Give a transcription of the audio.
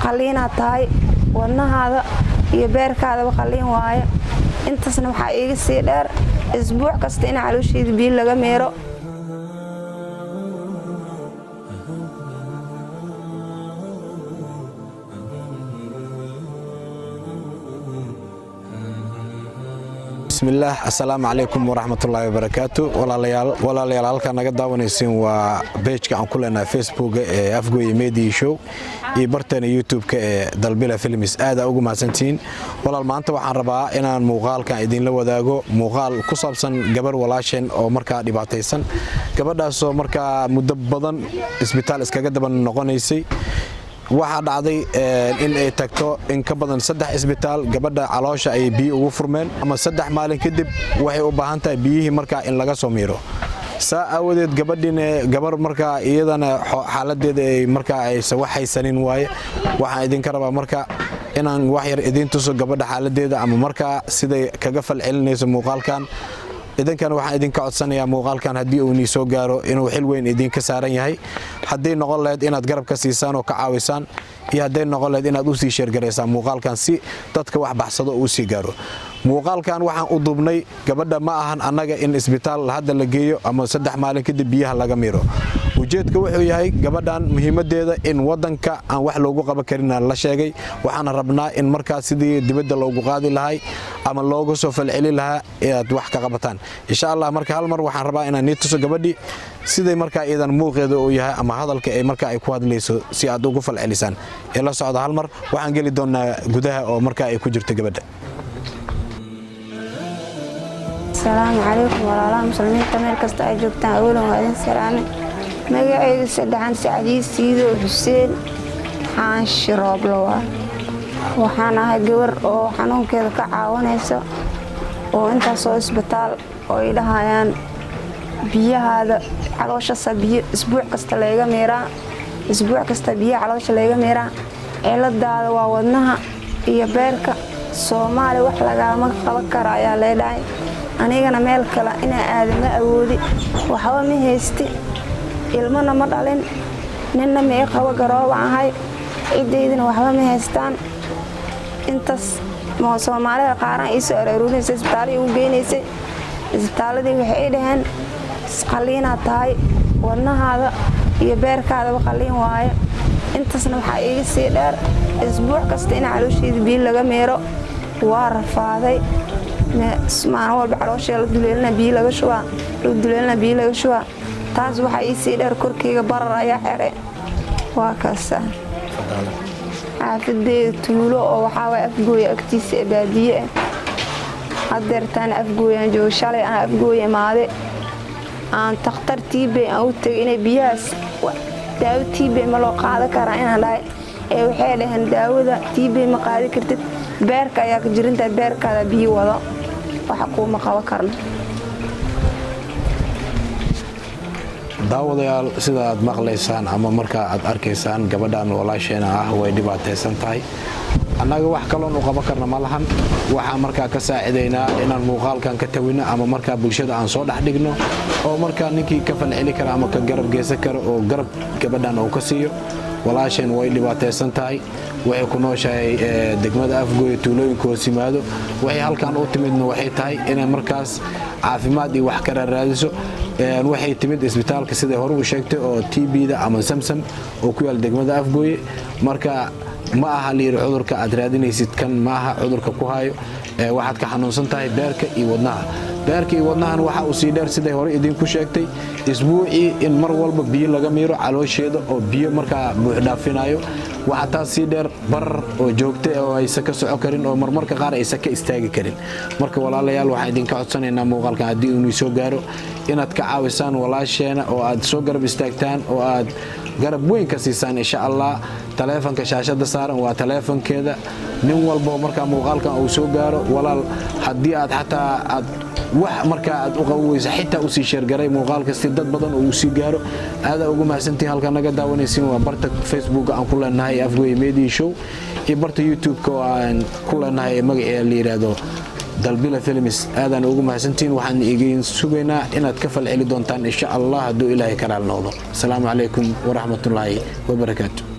qaliina tahay wadnahaada iyo beerkaada qaliin waaye intaasna waxa iga sii dheer isbuuc kasta in caloosheeda biyo laga meero bismillaah assalaamu calaykum waraxmatullaahi wabarakaatu walaalayaal halkaan naga daawanaysiin waa page-ka aan ku leenahay Facebook ee Afgooye Media Show iyo barteena YouTube-ka ee Dalbila Films aad ugu mahadsantiin walaal maanta waxaan rabaa inaan muuqaalkan idin la wadaago muuqaal ku saabsan gabar walaasheen oo markaa dhibaataysan gabadhaas oo markaa muddo badan isbitaal iskaga daba noqonaysay waxa dhacday in ay tagto in ka badan 3 isbitaal gabadha caloosha ay biyo ugu furmeen ama 3 maalin kadib waxay u baahan tahay biyihii markaa in laga soo miiro saa awadeed gabadhina gabar markaa iyadana xaaladeeda ay markaa ay waxaysanin waaye waxaan idin ka rabaa markaa inaan wax yar idin tuso gabadha xaaladeeda ama markaa siday kaga falcelinayso muuqaalkan idankan waxaan idin ka codsanayaa muuqaalkan hadii uu ni soo gaaro inuu xil weyn idin ka saaran yahay hadii noqon lahayd inaad garab ka siisaan oo ka caawisaan iyo hadii noqon lahayd inaad u sii share gareysaan muuqaalkan si dadka wax baxsado uu sii gaaro muuqaalkan waxaan u dubnay gabadha ma ahan anaga in isbitaal hadda la geeyo ama 3 maalin kadib biyaha laga miiro ujeedka wuxuu yahay gabadhan muhiimadeeda in wadanka aan wax loogu qaban karin la sheegay waxaan rabnaa in markaa sidii dibadda loogu qaadi lahay ama looga soo falceli lahaa aad wax ka qabataan insha Allah marka hal mar waxaan rabaa inaan ni tuso gabadhi siday markaa iidan muuqeedo oo yahay ama hadalka ay markaa ay ku hadlayso si aad ugu falcelisaan ila socdo hal mar waxaan gali doonaa gudaha oo markaa ay ku jirto gabadha السلام عليكم ولا مسلمين تمام كستا joogtaan awlan waa idin salaamay magacaydu saddexan Saciid Siido Xuseen aan shiroblo waxaan ahay gabar oo xanuunkeeda ka caawinayso oo inta soo isbitaal oo ay dhahayaan biyahaada caloosha sabiyo isbuuc kasta laga meeraa isbuuc kasta biyo caloosha laga meeraa ciladaada waa wadnaha iyo beerka Soomaali wax laga ma qaban karo ayaa leedahay anigana meel kale ina aadama awoodi waxba ma haysti ilmana ma dhalin ninna ma qabo garoob ahay ciideedina waxba ma haystaan intaas ma Soomaalida qaaran isoo aruurinaysa isbitaalada u geenaysay isbitaaladii waxay dhaheen qaliina tahay wadnahaada iyo beerkaada qaliin waaye intaasna waxa iga sii dheer isbuuc kasta in caloosheeda biyo laga meero waa rafaaday اسمعنا والله بعروشة لدلنا بيلا بشوا لدلنا بيلا بشوا تاز وحي يصير كركي برا يا حري وكاسة عفدي تلو أو حاول أفجوي أكتيس إبادية قدرت أنا أفجوي أنا جو شالي أنا أفجوي ماذا أن تختار تيبي أو تجيني بياس داو تيبي ملو قاعدة كراين لا وحيله هن داودا تيبي مقاعدة كرت بيرك يا كجرنت بيرك هذا بي ولا وحكومة قوكرنا daawadayaal sida aad maqlaysaan ama marka aad arkaysaan gabadhan walaasheena ah way dhibaataysan tahay annaga wax kale oo qaban karna ma lahan waxa marka ka saacideynaa inaan muuqaalkan ka tawino ama marka bulshada aan soo dhaxdhigno oo marka ninkii ka falceli kara ama ka garab geesan kara oo garab gabadhan oo ka siiyo walaasheen way dhibaataysan tahay waxay ku nooshahay degmada Afgooye tuulooyinka hoosimaado waxay halkan u timidna waxay tahay inay markaas caafimaad iyo wax ka raadiso waxay timid isbitaalka sida hore u sheegtay oo TB-da ama Samsam oo ku yaal degmada Afgooye marka ma aha liir cudurka aad raadinaysid kan ma aha cudurka ku hayo waxaad ka xanuunsan tahay beerka iyo wadnaha beerka iyo wadnahan waxa uu sii dheer sida hore idin ku sheegtay isbuucii in mar walba biyo laga miiro caloosheeda oo biyo marka buux dhaafinayo waxa taas sii dheer bar oo joogtay oo ay ka soco karin oo marmarka qaar ay ka istaagi karin marka walaalayaal waxaan idin ka codsanaynaa muuqaalkan hadii uu soo gaaro inaad ka caawisaan walaasheena oo aad soo garab istaagtaan oo aad garab weyn ka siisaan insha Allah taleefanka shaashada saaran waa taleefankeeda nin walba marka muuqaalkan uu soo gaaro walaal hadii aad xataa aad wax marka aad u qaweyso xitaa u sii share garay muuqaalka si dad badan oo sii gaaro aad ugu mahadsantiin halka naga daawanaysiin waa barta Facebook aan ku leenahay Afgooye Media Show iyo barta YouTube ka aan ku leenahay magaceeda la yiraahdo Dalbila Films aadaan ugu mahadsantiin waxaan idin sugaynaa inaad ka falceli doontaan insha Allah haduu Ilaahay ka raali noqdo. Assalaamu alaykum wa rahmatullaahi wa barakaatuh.